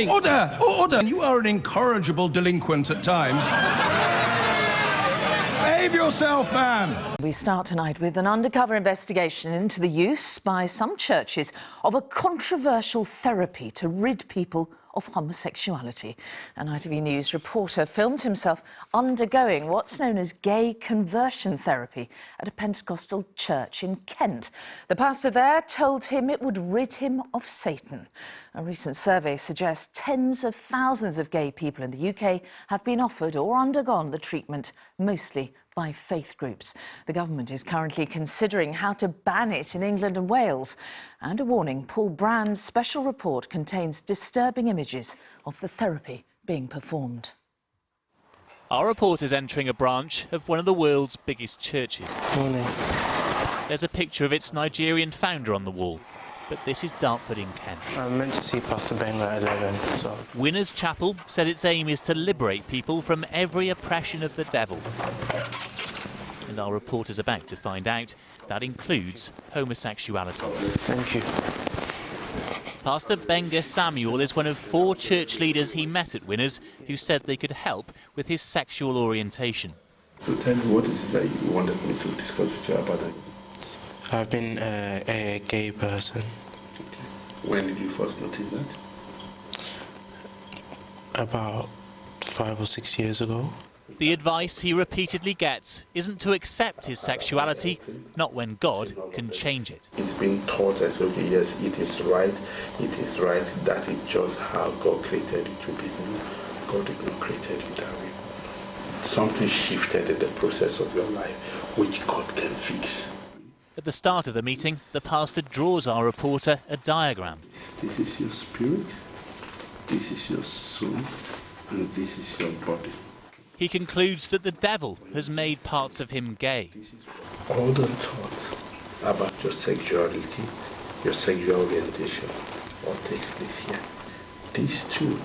Order! Order! You are an incorrigible delinquent at times. Behave yourself, man! We start tonight with an undercover investigation into the use by some churches of a controversial therapy to rid people of homosexuality. An ITV News reporter filmed himself undergoing what's known as gay conversion therapy at a Pentecostal church in Kent. The pastor there told him it would rid him of Satan. A recent survey suggests tens of thousands of gay people in the UK have been offered or undergone the treatment, mostly by faith groups. The government is currently considering how to ban it in England and Wales. And a warning, Paul Brand's special report contains disturbing images of the therapy being performed. Our reporter's entering a branch of one of the world's biggest churches. Morning. There's a picture of its Nigerian founder on the wall, but this is Dartford in Kent. I'm meant to see Pastor Benga at 11, so... Winners Chapel said its aim is to liberate people from every oppression of the devil. And our reporter's about to find out that includes homosexuality. Thank you. Pastor Benga Samuel is one of 4 church leaders he met at Winners who said they could help with his sexual orientation. So tell me, what is it that you wanted me to discuss with you about it? I've been a gay person. Okay. When did you first notice that? About 5 or 6 years ago. The advice he repeatedly gets isn't to accept his sexuality, not when God can change it. It's been taught as, okay, yes, it is right that it's just how God created it to be. God did not create it that way. Something shifted in the process of your life, which God can fix. At the start of the meeting, the pastor draws our reporter a diagram. This is your spirit, this is your soul, and this is your body. He concludes that the devil has made parts of him gay. All the thoughts about your sexuality, your sexual orientation, what takes place here, these two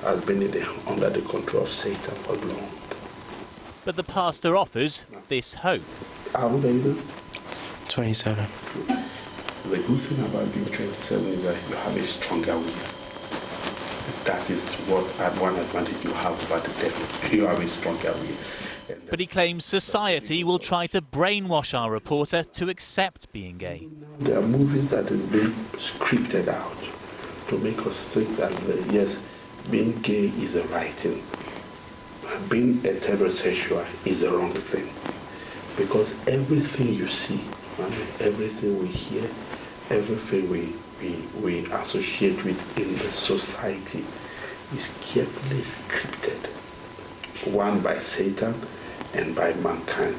has been under the control of Satan for long. But the pastor offers this hope. How old are you now? 27. The good thing about being 27 is that you have a stronger will. That is one advantage you have over the devil. You have a stronger will. But he claims society will try to brainwash our reporter to accept being gay. There are movies that is being scripted out to make us think that, yes, being gay is the right thing. Being heterosexual is the wrong thing. Because everything you see, everything we hear, everything we associate with in the society is carefully scripted, one by Satan and by mankind.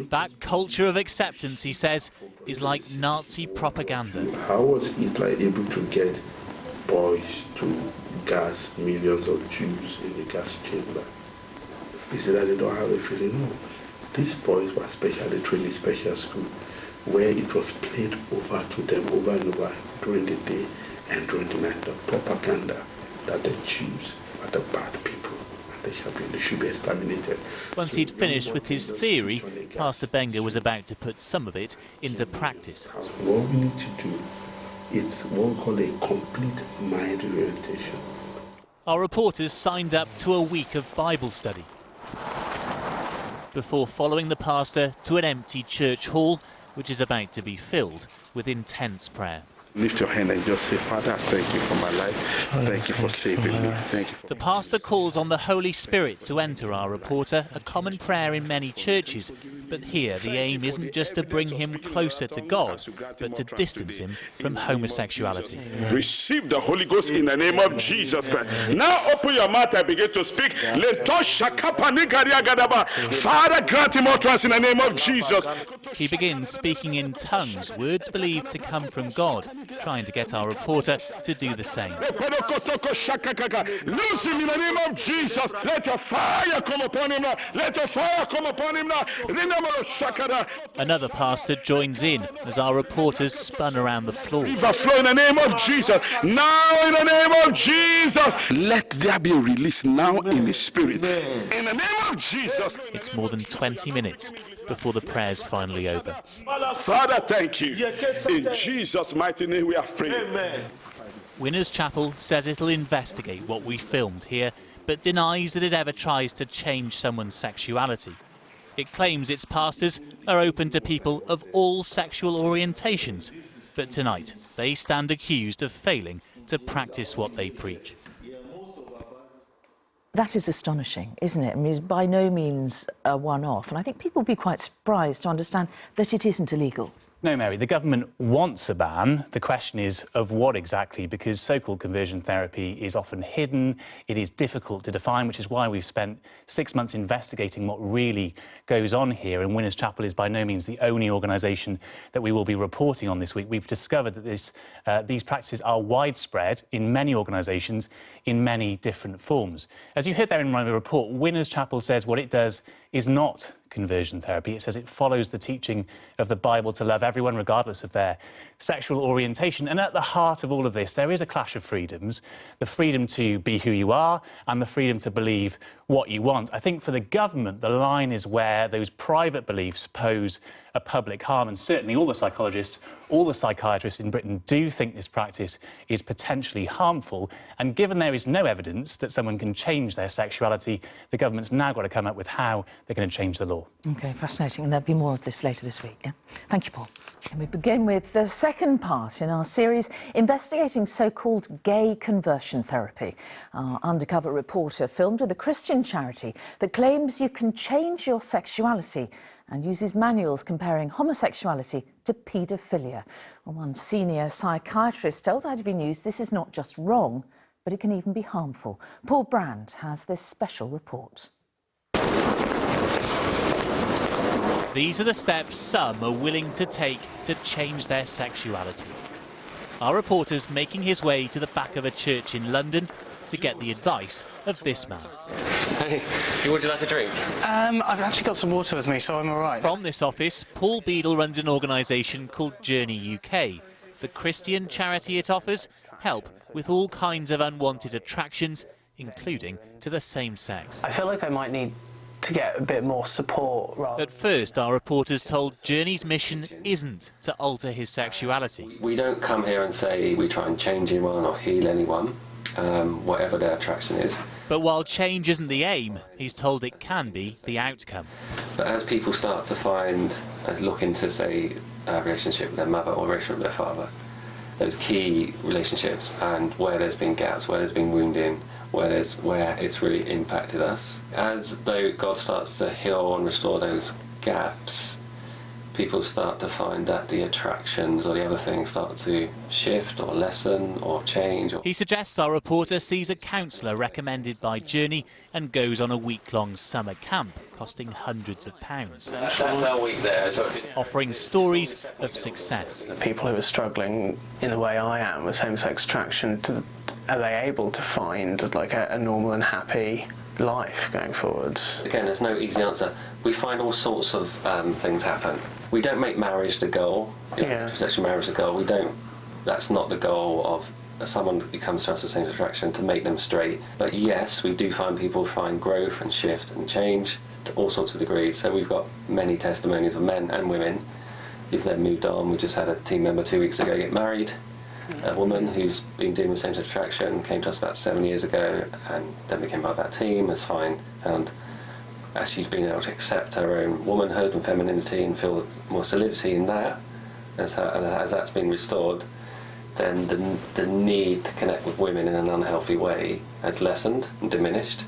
That culture of acceptance, he says, is like Nazi propaganda. How was Hitler able to get boys to gas millions of Jews in the gas chamber? Is it that they don't have a feeling? No. These boys were specially trained in special school, where it was played over to them over and over during the day and during the night, the propaganda that the Jews are the bad people and they should be exterminated. Once he'd finished with his theory, Pastor Benga was about to put some of it into practice. What we need to do is what we call a complete mind reorientation. Our reporters signed up to a week of Bible study before following the pastor to an empty church hall, which is about to be filled with intense prayer. Lift your hand and just say, Father, thank you for my life. Thank you for saving me. Thank you. The pastor calls on the Holy Spirit to enter our reporter, a common prayer in many churches. But here the aim isn't just to bring him closer to God, but to distance him from homosexuality. Receive the Holy Ghost in the name of Jesus Christ. Now open your mouth and begin to speak. Father, grant him utterance in the name of Jesus. He begins speaking in tongues, words believed to come from God, trying to get our reporter to do the same. Loose him in the name of Jesus. Let your fire come upon him now. Let your fire come upon him now. Another pastor joins in as our reporters spun around the floor. Flow in the name of Jesus. Now in the name of Jesus. Let there be a release now in the spirit. In the name of Jesus. It's more than 20 minutes before the prayer's finally over. Father, thank you. In Jesus' mighty name we have prayed. Amen. Winners Chapel says it'll investigate what we filmed here, but denies that it ever tries to change someone's sexuality. It claims its pastors are open to people of all sexual orientations, but tonight they stand accused of failing to practice what they preach. That is astonishing, isn't it? I mean, it's by no means a one-off, and I think people will be quite surprised to understand that it isn't illegal. No, Mary, the government wants a ban. The question is of what exactly, because so-called conversion therapy is often hidden, it is difficult to define, which is why we've spent 6 months investigating what really goes on here. And Winners Chapel is by no means the only organisation that we will be reporting on this week. We've discovered that these practices are widespread in many organisations in many different forms. As you heard there in my report, Winners Chapel says what it does is not conversion therapy. It says it follows the teaching of the Bible to love everyone regardless of their sexual orientation. And at the heart of all of this, there is a clash of freedoms, the freedom to be who you are and the freedom to believe what you want. I think for the government, the line is where those private beliefs pose a public harm, and certainly all the psychologists, all the psychiatrists in Britain do think this practice is potentially harmful, and given there is no evidence that someone can change their sexuality, the government's now got to come up with how they're going to change the law. OK, fascinating, and there'll be more of this later this week, yeah? Thank you, Paul. And we begin with the second part in our series investigating so-called gay conversion therapy. Our undercover reporter filmed with a Christian charity that claims you can change your sexuality and uses manuals comparing homosexuality to paedophilia. Well, one senior psychiatrist told ITV News this is not just wrong, but it can even be harmful. Paul Brand has this special report. These are the steps some are willing to take to change their sexuality. Our reporter's making his way to the back of a church in London to get the advice of this man. Hey, would you like a drink? I've actually got some water with me, so I'm all right. From this office, Paul Beadle runs an organisation called Journey UK. The Christian charity it offers help with all kinds of unwanted attractions, including to the same sex. I feel like I might need to get a bit more support. At first, our reporters told Journey's mission isn't to alter his sexuality. We don't come here and say we try and change anyone or heal anyone, whatever their attraction is. But while change isn't the aim, he's told it can be the outcome. But as people start to look into, say, a relationship with their mother or a relationship with their father, those key relationships and where there's been gaps, where there's been wounding, where it's really impacted us. As though God starts to heal and restore those gaps, people start to find that the attractions or the other things start to shift or lessen or change. He suggests our reporter sees a counsellor recommended by Journey and goes on a week-long summer camp, costing hundreds of pounds. That's our week there. So offering stories of success. People who are struggling in the way I am with same-sex attraction, are they able to find like a normal and happy life going forwards? Again, there's no easy answer. We find all sorts of things happen. We don't make marriage the goal, sexual marriage the goal. That's not the goal of someone who comes to us with same-sex attraction, to make them straight. But yes, we do find people find growth and shift and change to all sorts of degrees. So we've got many testimonies of men and women who've then moved on. We just had a team member 2 weeks ago get married. A woman who's been dealing with same-sex attraction came to us about 7 years ago and then became part of that team, has found as she's been able to accept her own womanhood and femininity and feel more solidity in that, as that's been restored, then the need to connect with women in an unhealthy way has lessened and diminished.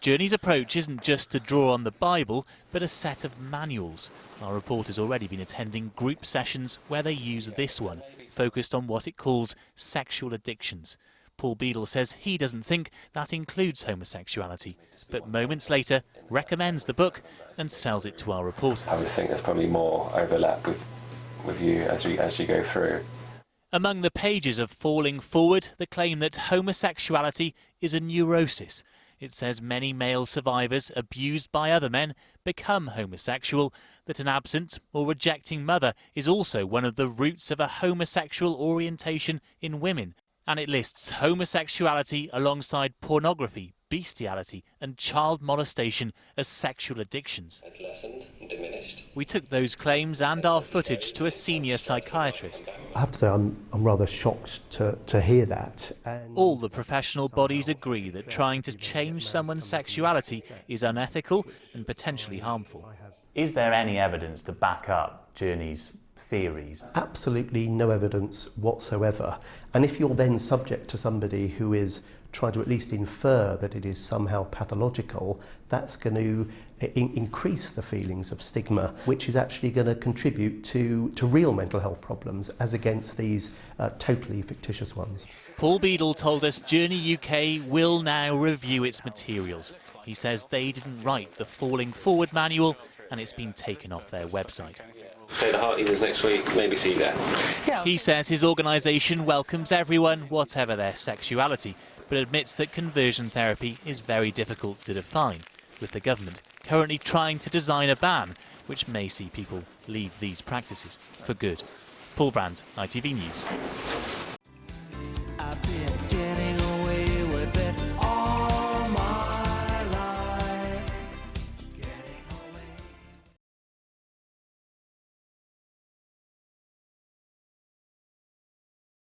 Journey's approach isn't just to draw on the Bible, but a set of manuals. Our reporter's already been attending group sessions where they use this one, focused on what it calls sexual addictions. Paul Beadle says he doesn't think that includes homosexuality, but moments later recommends the book and sells it to our reporter. I would think there's probably more overlap with you as you go through. Among the pages of Falling Forward, the claim that homosexuality is a neurosis. It says many male survivors abused by other men become homosexual, that an absent or rejecting mother is also one of the roots of a homosexual orientation in women. And it lists homosexuality alongside pornography, bestiality and child molestation as sexual addictions. It's lessened and We took those claims and our footage to a senior psychiatrist. I have to say I'm rather shocked to hear that. And all the professional bodies agree that trying to change someone's sexuality is unethical and potentially harmful. Is there any evidence to back up Journey's theories? Absolutely no evidence whatsoever. And if you're then subject to somebody who is trying to at least infer that it is somehow pathological, that's going to increase the feelings of stigma, which is actually going to contribute to real mental health problems as against these totally fictitious ones. Paul Beadle told us Journey UK will now review its materials. He says they didn't write the Falling Forward manual and it's been taken off their website. So the Heart Leaders next week, maybe see you there. He says his organisation welcomes everyone, whatever their sexuality, but admits that conversion therapy is very difficult to define, with the government currently trying to design a ban which may see people leave these practices for good. Paul Brand, ITV News.